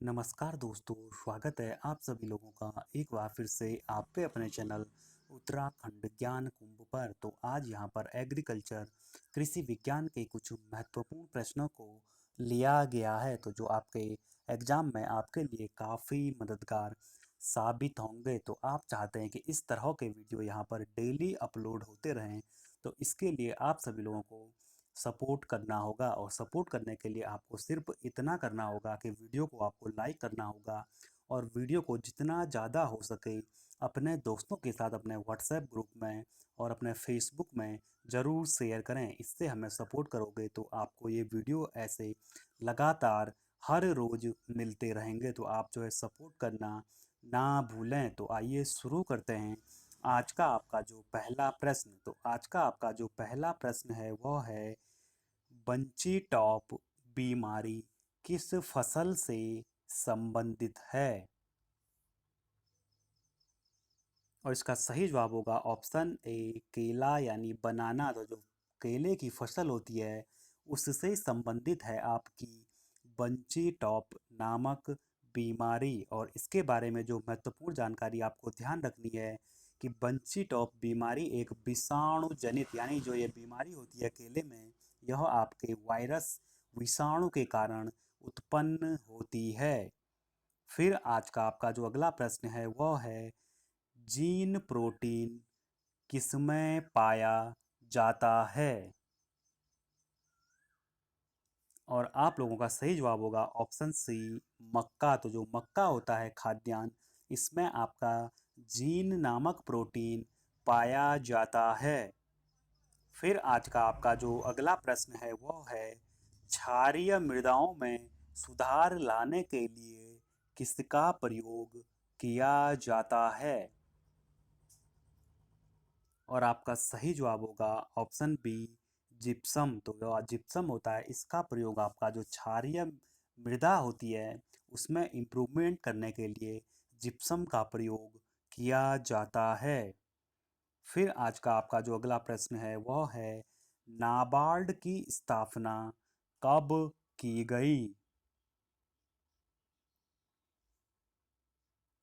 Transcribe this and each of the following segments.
नमस्कार दोस्तों, स्वागत है आप सभी लोगों का एक बार फिर से आप पे अपने चैनल उत्तराखंड ज्ञान कुंभ पर। तो आज यहाँ पर एग्रीकल्चर कृषि विज्ञान के कुछ महत्वपूर्ण प्रश्नों को लिया गया है, तो जो आपके एग्जाम में आपके लिए काफ़ी मददगार साबित होंगे। तो आप चाहते हैं कि इस तरह के वीडियो यहाँ पर डेली अपलोड होते रहें, तो इसके लिए आप सभी लोगों को सपोर्ट करना होगा। और सपोर्ट करने के लिए आपको सिर्फ इतना करना होगा कि वीडियो को आपको लाइक करना होगा और वीडियो को जितना ज़्यादा हो सके अपने दोस्तों के साथ अपने व्हाट्सएप ग्रुप में और अपने फेसबुक में ज़रूर शेयर करें। इससे हमें सपोर्ट करोगे तो आपको ये वीडियो ऐसे लगातार हर रोज़ मिलते रहेंगे। तो आप जो है सपोर्ट करना ना भूलें। तो आइए शुरू करते हैं आज का आपका जो पहला प्रश्न। तो आज का आपका जो पहला प्रश्न है वह है, बंची टॉप बीमारी किस फसल से संबंधित है? और इसका सही जवाब होगा ऑप्शन ए, केला यानी बनाना। तो जो केले की फसल होती है उससे संबंधित है आपकी बंची टॉप नामक बीमारी। और इसके बारे में जो महत्वपूर्ण जानकारी आपको ध्यान रखनी है कि बंची टॉप बीमारी एक विषाणु जनित यानी जो ये बीमारी होती है केले में, यह आपके वायरस विषाणु के कारण उत्पन्न होती है। फिर आज का आपका जो अगला प्रश्न है वह है, जीन प्रोटीन किसमें पाया जाता है? और आप लोगों का सही जवाब होगा ऑप्शन सी, मक्का। तो जो मक्का होता है खाद्यान्न, इसमें आपका जीन नामक प्रोटीन पाया जाता है। फिर आज का आपका जो अगला प्रश्न है वो है, क्षारीय मृदाओं में सुधार लाने के लिए किसका प्रयोग किया जाता है? और आपका सही जवाब होगा ऑप्शन बी, जिप्सम। तो जो जिप्सम होता है इसका प्रयोग आपका जो क्षारीय मृदा होती है उसमें इम्प्रूवमेंट करने के लिए जिप्सम का प्रयोग किया जाता है। फिर आज का आपका जो अगला प्रश्न है वह है, नाबार्ड की स्थापना कब की गई?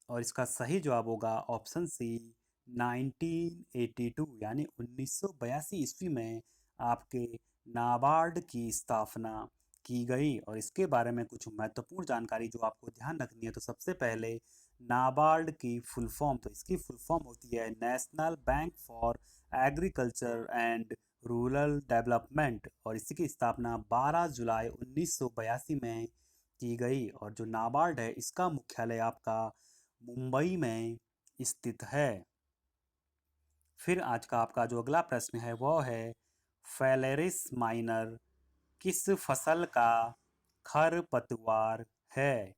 और इसका सही जवाब होगा ऑप्शन सी, 1982 यानी 1982 ईस्वी में आपके नाबार्ड की स्थापना की गई। और इसके बारे में कुछ महत्वपूर्ण जानकारी जो आपको ध्यान रखनी है। तो सबसे पहले नाबार्ड की फुल फॉर्म, तो इसकी फुल फॉर्म होती है national bank for agriculture and rural development. और इसकी स्थापना 12 जुलाई 1982 में की गई। और जो नाबार्ड है इसका मुख्यालय आपका मुंबई में स्थित है। फिर आज का आपका जो अगला प्रश्न है वह है, फेलेरिस माइनर किस फसल का खरपतवार है?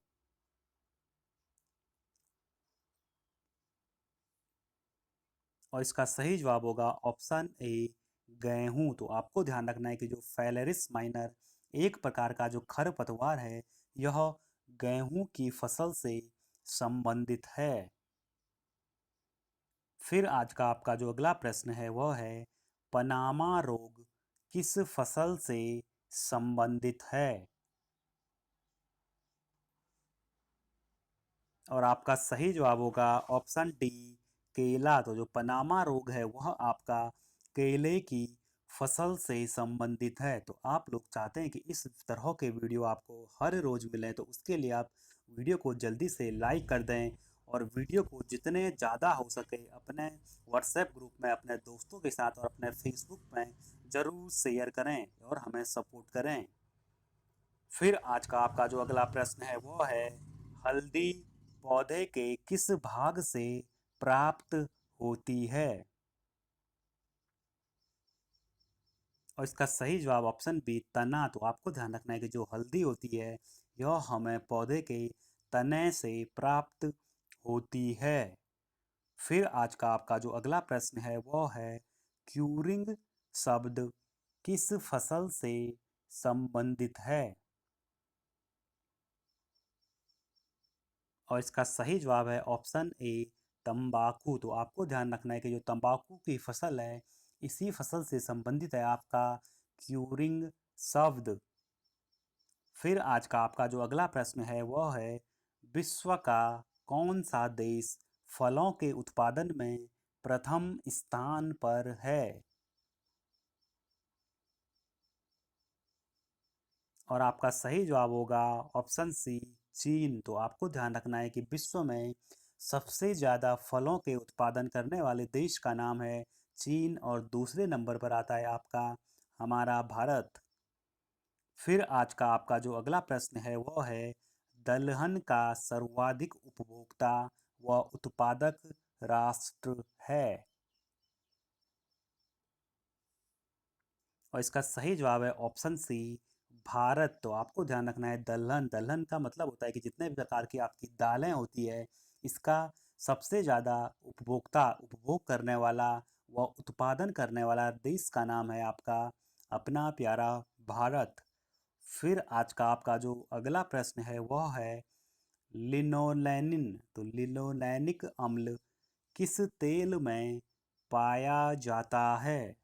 और इसका सही जवाब होगा ऑप्शन ए, गेहूं। तो आपको ध्यान रखना है कि जो फेलेरिस माइनर एक प्रकार का जो खरपतवार है, यह गेहूं की फसल से संबंधित है। फिर आज का आपका जो अगला प्रश्न है वह है, पनामा रोग किस फसल से संबंधित है? और आपका सही जवाब होगा ऑप्शन डी, केला। तो जो पनामा रोग है वह आपका केले की फसल से संबंधित है। तो आप लोग चाहते हैं कि इस तरह के वीडियो आपको हर रोज़ मिलें, तो उसके लिए आप वीडियो को जल्दी से लाइक कर दें और वीडियो को जितने ज़्यादा हो सके अपने व्हाट्सएप ग्रुप में अपने दोस्तों के साथ और अपने फेसबुक में ज़रूर शेयर करें और हमें सपोर्ट करें। फिर आज का आपका जो अगला प्रश्न है वो है, हल्दी पौधे के किस भाग से प्राप्त होती है? और इसका सही जवाब ऑप्शन बी, तना। तो आपको ध्यान रखना है कि जो हल्दी होती है यह हमें पौधे के तने से प्राप्त होती है। फिर आज का आपका जो अगला प्रश्न है वो है, क्यूरिंग शब्द किस फसल से संबंधित है? और इसका सही जवाब है ऑप्शन ए, तंबाकू। तो आपको ध्यान रखना है कि जो तंबाकू की फसल है इसी फसल से संबंधित है आपका क्यूरिंग शब्द। फिर आज का आपका जो अगला प्रश्न है वह है, विश्व का कौन सा देश फलों के उत्पादन में प्रथम स्थान पर है? और आपका सही जवाब होगा ऑप्शन सी, चीन। तो आपको ध्यान रखना है कि विश्व में सबसे ज़्यादा फलों के उत्पादन करने वाले देश का नाम है चीन, और दूसरे नंबर पर आता है आपका हमारा भारत। फिर आज का आपका जो अगला प्रश्न है वह है, दलहन का सर्वाधिक उपभोक्ता व उत्पादक राष्ट्र है? और इसका सही जवाब है ऑप्शन सी, भारत। तो आपको ध्यान रखना है, दलहन, दलहन का मतलब होता है कि जितने भी प्रकार की आपकी दालें होती है, इसका सबसे ज़्यादा उपभोग करने वाला व उत्पादन करने वाला देश का नाम है आपका अपना प्यारा भारत। फिर आज का आपका जो अगला प्रश्न है वह है, लिनोलेनिन, तो लिनोलेनिक अम्ल किस तेल में पाया जाता है?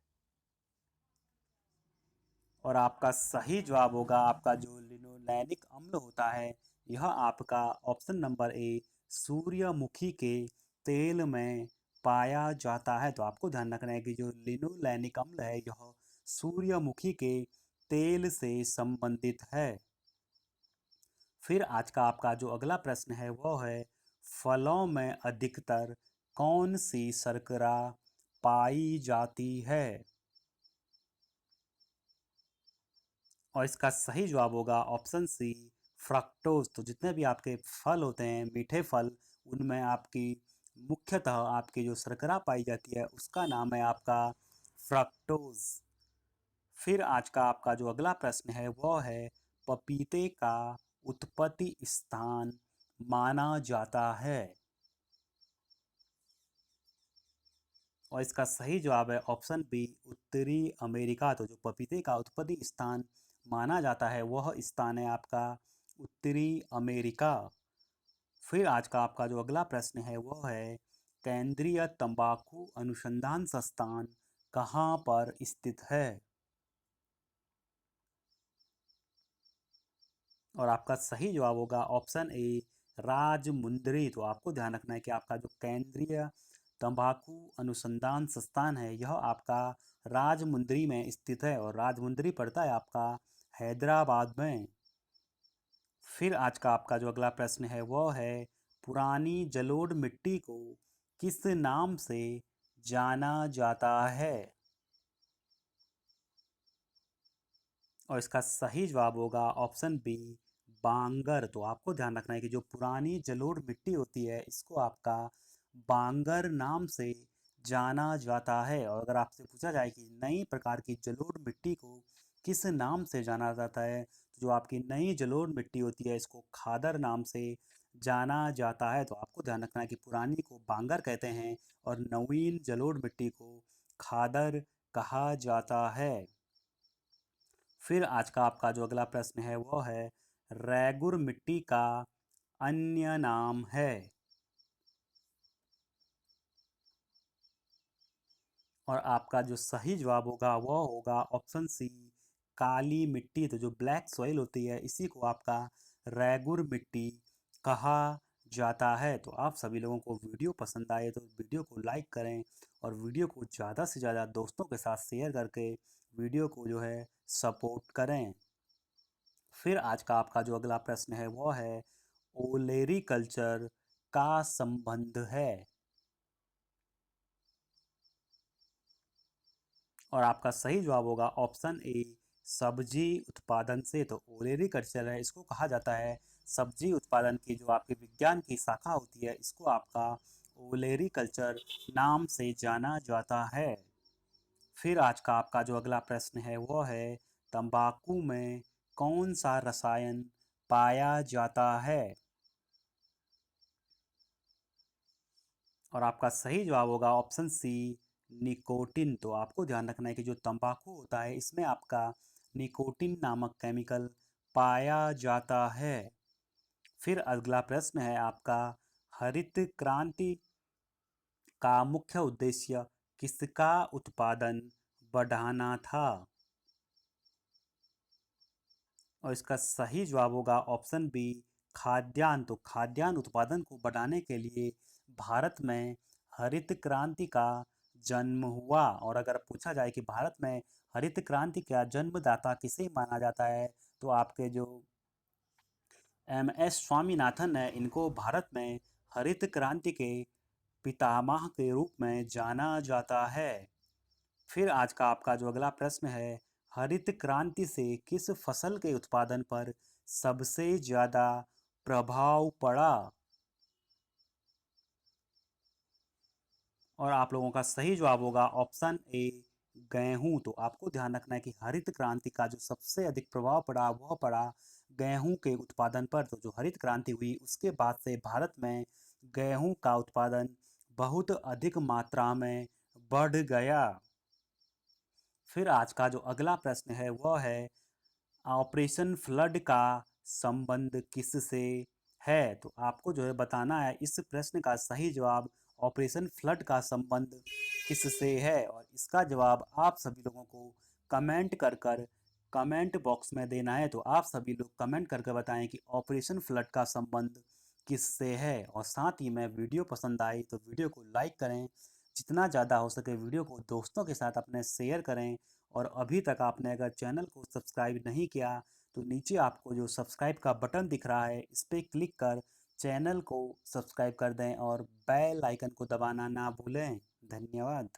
और आपका सही जवाब होगा, आपका जो लिनोलेनिक अम्ल होता है, यह आपका ऑप्शन नंबर ए, सूर्यमुखी के तेल में पाया जाता है। तो आपको ध्यान रखना है कि जो लिनोलेनिक अम्ल है यह सूर्यमुखी के तेल से संबंधित है। फिर आज का आपका जो अगला प्रश्न है वह है, फलों में अधिकतर कौन सी शर्करा पाई जाती है? और इसका सही जवाब होगा ऑप्शन सी, फ्रक्टोज। तो जितने भी आपके फल होते हैं, मीठे फल, उनमें आपकी मुख्यतः आपकी जो शर्करा पाई जाती है उसका नाम है आपका फ्रक्टोज। फिर आज का आपका जो अगला प्रश्न है वह है, पपीते का उत्पत्ति स्थान माना जाता है? और इसका सही जवाब है ऑप्शन बी, उत्तरी अमेरिका। तो जो पपीते का उत्पत्ति स्थान माना जाता है वह स्थान है आपका उत्तरी अमेरिका। फिर आज का आपका जो अगला प्रश्न है वह है, केंद्रीय तंबाकू अनुसंधान संस्थान कहाँ पर स्थित है? और आपका सही जवाब होगा ऑप्शन ए, राजमुंदरी। तो आपको ध्यान रखना है कि आपका जो केंद्रीय तंबाकू अनुसंधान संस्थान है यह आपका राजमुंदरी में स्थित है, और राजमुंदरी पड़ता है आपका हैदराबाद में। फिर आज का आपका जो अगला प्रश्न है वह है, पुरानी जलोढ़ मिट्टी को किस नाम से जाना जाता है? और इसका सही जवाब होगा ऑप्शन बी, बांगर। तो आपको ध्यान रखना है कि जो पुरानी जलोढ़ मिट्टी होती है इसको आपका बांगर नाम से जाना जाता है। और अगर आपसे पूछा जाए कि नई प्रकार की जलोढ़ मिट्टी को किस नाम से जाना जाता है, तो जो आपकी नई जलोढ़ मिट्टी होती है इसको खादर नाम से जाना जाता है। तो आपको ध्यान रखना है कि पुरानी को बांगर कहते हैं और नवीन जलोढ़ मिट्टी को खादर कहा जाता है। फिर आज का आपका जो अगला प्रश्न है वो है, रैगुर मिट्टी का अन्य नाम है? और आपका जो सही जवाब होगा वो होगा ऑप्शन सी, काली मिट्टी। तो जो ब्लैक सॉइल होती है इसी को आपका रैगुर मिट्टी कहा जाता है। तो आप सभी लोगों को वीडियो पसंद आए तो वीडियो को लाइक करें, और वीडियो को ज़्यादा से ज़्यादा दोस्तों के साथ शेयर करके वीडियो को जो है सपोर्ट करें। फिर आज का आपका जो अगला प्रश्न है वो है, ओलेरी कल्चर का संबंध है? और आपका सही जवाब होगा ऑप्शन ए, सब्जी उत्पादन से। तो ओलेरी कल्चर है, इसको कहा जाता है सब्जी उत्पादन की जो आपकी विज्ञान की शाखा होती है, इसको आपका ओलेरी कल्चर नाम से जाना जाता है। फिर आज का आपका जो अगला प्रश्न है वो है, तंबाकू में कौन सा रसायन पाया जाता है? और आपका सही जवाब होगा ऑप्शन सी, निकोटिन। तो आपको ध्यान रखना है कि जो तंबाकू होता है इसमें आपका निकोटिन नामक केमिकल पाया जाता है। फिर अगला प्रश्न है आपका, हरित क्रांति का मुख्य उद्देश्य किसका उत्पादन बढ़ाना था? और इसका सही जवाब होगा ऑप्शन बी, खाद्यान्न। तो खाद्यान्न उत्पादन को बढ़ाने के लिए भारत में हरित क्रांति का जन्म हुआ। और अगर पूछा जाए कि भारत में हरित क्रांति का जन्मदाता किसे माना जाता है, तो आपके जो एम.एस. स्वामीनाथन है, इनको भारत में हरित क्रांति के पितामह के रूप में जाना जाता है। फिर आज का आपका जो अगला प्रश्न है, हरित क्रांति से किस फसल के उत्पादन पर सबसे ज्यादा प्रभाव पड़ा? और आप लोगों का सही जवाब होगा ऑप्शन ए, गेहूं। तो आपको ध्यान रखना है कि हरित क्रांति का जो सबसे अधिक प्रभाव पड़ा वह पड़ा गेहूं के उत्पादन पर। तो जो हरित क्रांति हुई उसके बाद से भारत में गेहूं का उत्पादन बहुत अधिक मात्रा में बढ़ गया। फिर आज का जो अगला प्रश्न है वह है, ऑपरेशन फ्लड का संबंध किससे है? तो आपको जो है बताना है इस प्रश्न का सही जवाब, ऑपरेशन फ्लड का संबंध किससे है। और इसका जवाब आप सभी लोगों को कमेंट कर कर कमेंट बॉक्स में देना है। तो आप सभी लोग कमेंट करके बताएं कि ऑपरेशन फ्लड का संबंध किससे है। और साथ ही में वीडियो पसंद आई तो वीडियो को लाइक करें, जितना ज़्यादा हो सके वीडियो को दोस्तों के साथ अपने शेयर करें। और अभी तक आपने अगर चैनल को सब्सक्राइब नहीं किया तो नीचे आपको जो सब्सक्राइब का बटन दिख रहा है इस पर क्लिक कर चैनल को सब्सक्राइब कर दें और बेल आइकन को दबाना ना भूलें। धन्यवाद।